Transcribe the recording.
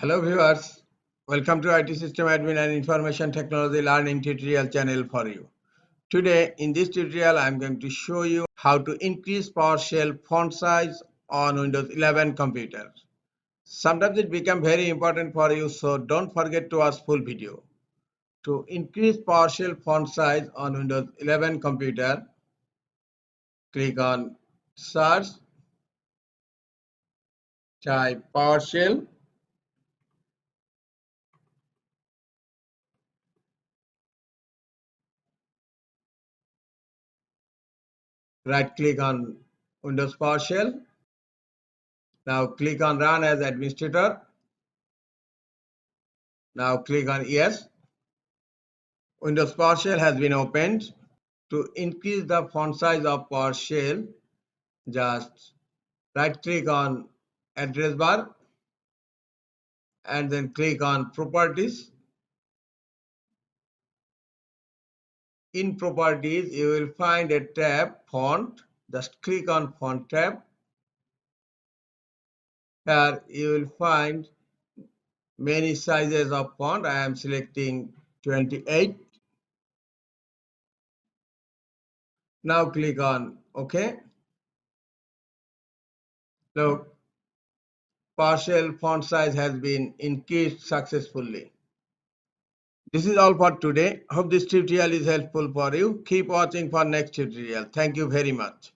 Hello viewers, welcome to IT System Admin and Information Technology Learning tutorial channel for you. Today in this tutorial I am going to show you how to increase PowerShell font size on Windows 11 computers. Sometimes it becomes very important for you, so don't forget to watch full video. To increase PowerShell font size on Windows 11 computer, click on Search, type PowerShell. Right click on Windows PowerShell. Now click on Run as Administrator. Now click on Yes. Windows PowerShell has been opened. To increase the font size of PowerShell, just right click on Address bar and then click on Properties. In Properties, you will find a tab Font. Just click on Font tab. Here you will find many sizes of font. I am selecting 28. Now click on OK. Look, PowerShell font size has been increased successfully. This is all for today. Hope this tutorial is helpful for you. Keep watching for next tutorial. Thank you very much.